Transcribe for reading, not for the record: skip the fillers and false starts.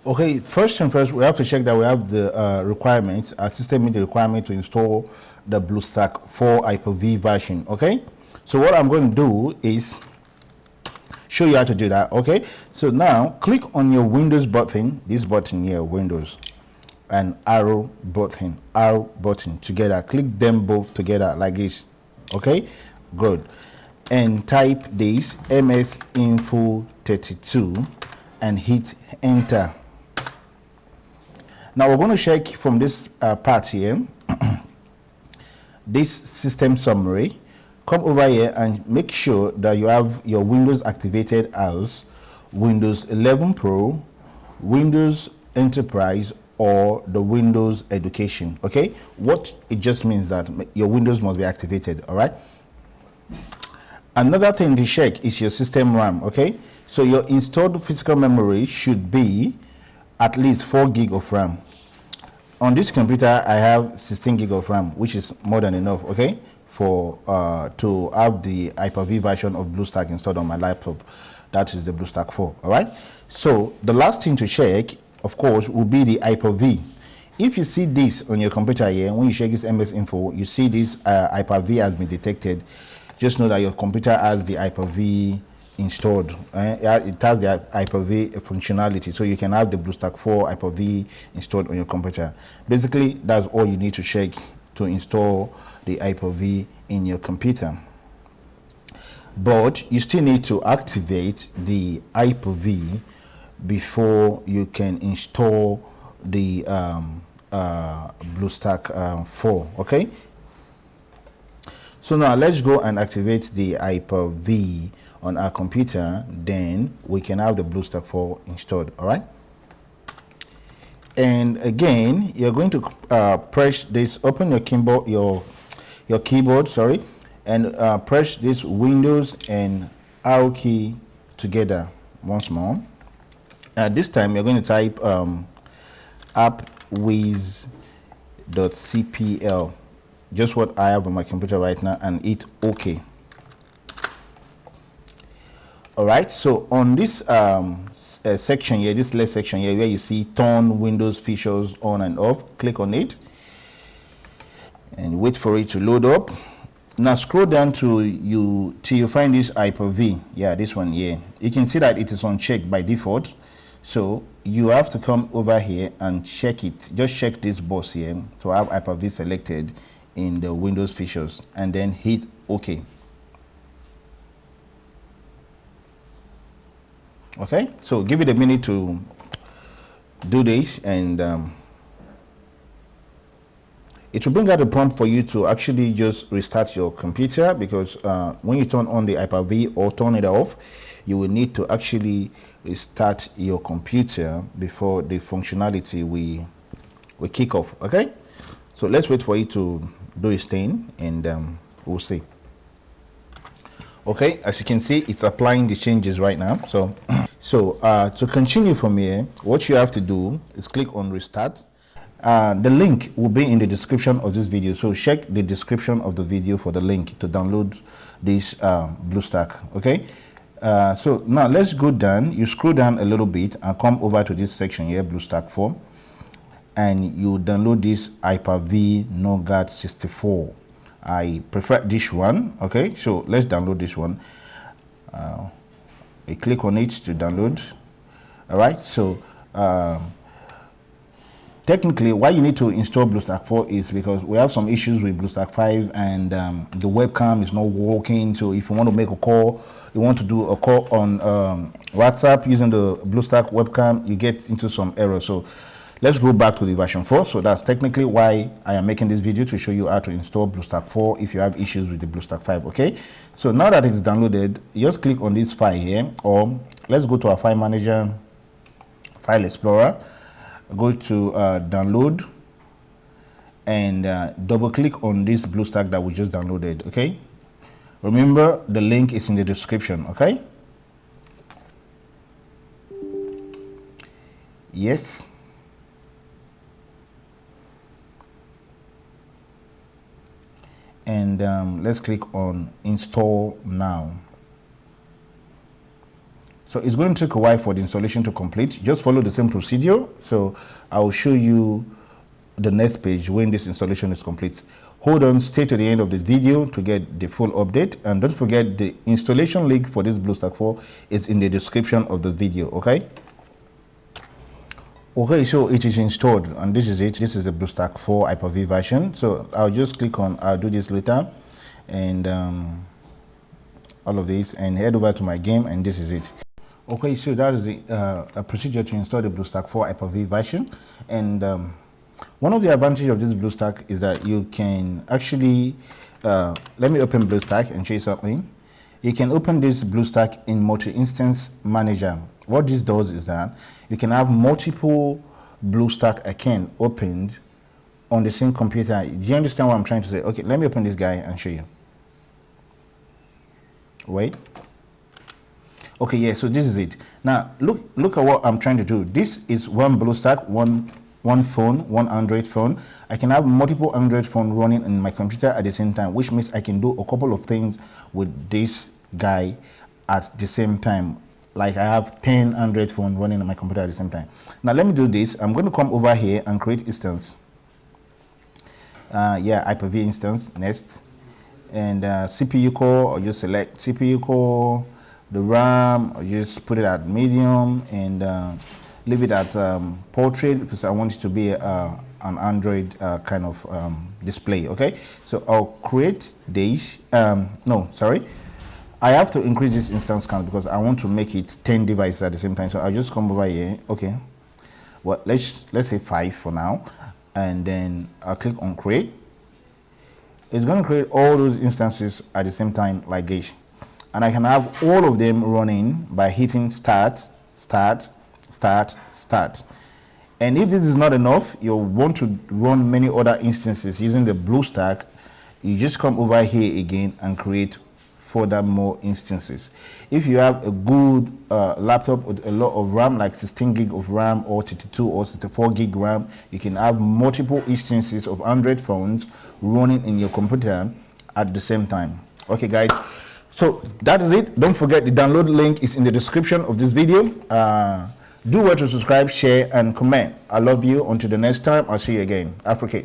Okay, first and first, we have to check that we have the requirements. Our system meets the requirement to install the BlueStack 4 Hyper-V version. Okay, so what I'm going to do is show you how to do that. Okay, so now click on your Windows button, this button here, Windows, and arrow button together. Click them both together like this. Okay, good, and type this ms info 32 and hit enter. Now we're going to check from this part here, this system summary. Come over here and make sure that you have your Windows activated as Windows 11 Pro, Windows Enterprise, or the Windows Education. Okay, what it just means that your Windows must be activated. All right. Another thing to check is your system RAM. Okay, so your installed physical memory should be at least 4 gig of RAM. On this computer, I have 16 gig of RAM, which is more than enough, okay, for to have the Hyper-V version of BlueStack installed on my laptop. That is the BlueStack 4, all right? So the last thing to check, of course, will be the Hyper-V. If you see this on your computer here, when you check this MS Info, you see this Hyper-V has been detected. Just know that your computer has the Hyper-V installed. It has the Hyper-V functionality, so you can have the BlueStack 4 Hyper-V installed on your computer. Basically, that's all you need to check to install the Hyper-V in your computer. But you still need to activate the Hyper-V before you can install the BlueStack 4. Okay, so now let's go and activate the Hyper-V on our computer, then we can have the BlueStack 4 installed. All right, and again you're going to press this, open your keyboard, your keyboard, sorry, and press this Windows and arrow key together once more. This time you're going to type appwiz.cpl, just what I have on my computer right now, and hit OK. All right, so on this section here, this left section here, where you see turn Windows features on and off, click on it and wait for it to load up. Now scroll down till you find this Hyper-V. Yeah, this one here. You can see that it is unchecked by default, so you have to come over here and check it. Just check this box here to have Hyper-V selected in the Windows features, and then hit OK. Okay, so give it a minute to do this, and it will bring out a prompt for you to actually just restart your computer, because when you turn on the Hyper-V or turn it off, you will need to actually restart your computer before the functionality we kick off. Okay, so let's wait for it to do its thing, and we'll see. Okay, as you can see, it's applying the changes right now. So to continue from here, what you have to do is click on restart. The link will be in the description of this video, so check the description of the video for the link to download this BlueStack. Okay, so now let's go down. You scroll down a little bit and come over to this section here, BlueStack 4, and you download this Hyper-V Nougat 64. I prefer this one. Okay, so let's download this one. We click on it to download. All right, so technically why you need to install BlueStack 4 is because we have some issues with BlueStack 5, and the webcam is not working. So if you want to make a call, you want to do a call on WhatsApp using the BlueStack webcam, you get into some error. So let's go back to the version 4. So that's technically why I am making this video, to show you how to install BlueStack 4 if you have issues with the BlueStack 5. Okay, so now that it's downloaded, just click on this file here, or let's go to our file manager, file explorer, go to download, and double click on this BlueStack that we just downloaded. Okay, remember the link is in the description. Okay, yes, and let's click on install now. So it's going to take a while for the installation to complete. Just follow the same procedure. So I'll show you the next page when this installation is complete. Hold on, stay to the end of this video to get the full update, and don't forget the installation link for this BlueStack 4 is in the description of this video. Okay, so it is installed, and this is it. This is the BlueStack 4 Hyper-V version. So I'll just click on, I'll do this later, and all of this, and head over to my game, and this is it. Okay, so that is the procedure to install the BlueStack 4 Hyper-V version. And one of the advantages of this BlueStack is that you can actually, let me open BlueStack and show you something. You can open this BlueStack in multi-instance manager. What this does is that you can have multiple BlueStack accounts opened on the same computer. Do you understand what I'm trying to say? Okay, let me open this guy and show you. Wait. Okay, yeah, so this is it. Now look at what I'm trying to do. This is one BlueStack, one phone, one Android phone. I can have multiple Android phone running in my computer at the same time, which means I can do a couple of things with this guy at the same time. Like I have 10 Android phone running on my computer at the same time. Now let me do this. I'm going to come over here and create instance. Yeah, Hyper-V instance next, and CPU core, or just select CPU core. The RAM, or just put it at medium, and leave it at portrait, because I want it to be an Android kind of display. Okay, so I'll create this. No, sorry, I have to increase this instance count because I want to make it 10 devices at the same time. So I'll just come over here. Okay, well, let's say 5 for now, and then I'll click on create. It's going to create all those instances at the same time like this, and I can have all of them running by hitting start. And if this is not enough, you want to run many other instances using the BlueStack, you just come over here again and create further more instances. If you have a good laptop with a lot of RAM, like 16 gig of RAM or 32 or 64 gig RAM, you can have multiple instances of Android phones running in your computer at the same time. Okay guys, so that is it. Don't forget the download link is in the description of this video. Do well to subscribe, share, and comment. I love you. Until the next time, I'll see you again. Africa.